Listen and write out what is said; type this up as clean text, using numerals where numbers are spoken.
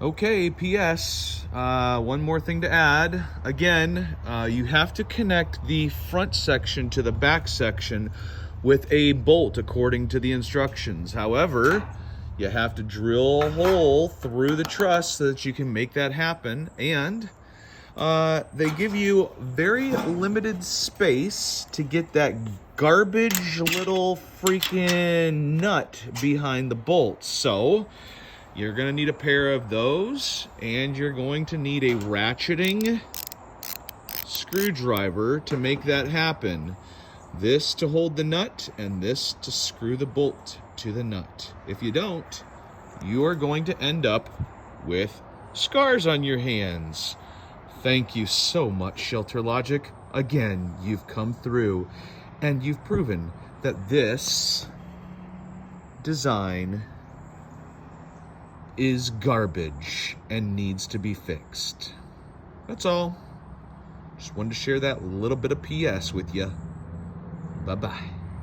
Okay, P.S. One more thing to add. Again, you have to connect the front section to the back section with a bolt according to the instructions. However, you have to drill a hole through the truss so that you can make that happen. And they give you very limited space to get that garbage little freaking nut behind the bolt. So you're going to need a pair of those, and you're going to need a ratcheting screwdriver to make that happen. This to hold the nut, and this to screw the bolt to the nut. If you don't, you are going to end up with scars on your hands. Thank you so much, ShelterLogic. Again, you've come through, and you've proven that this design is garbage and needs to be fixed. That's all. Just wanted to share that little bit of PS with you. Bye-bye.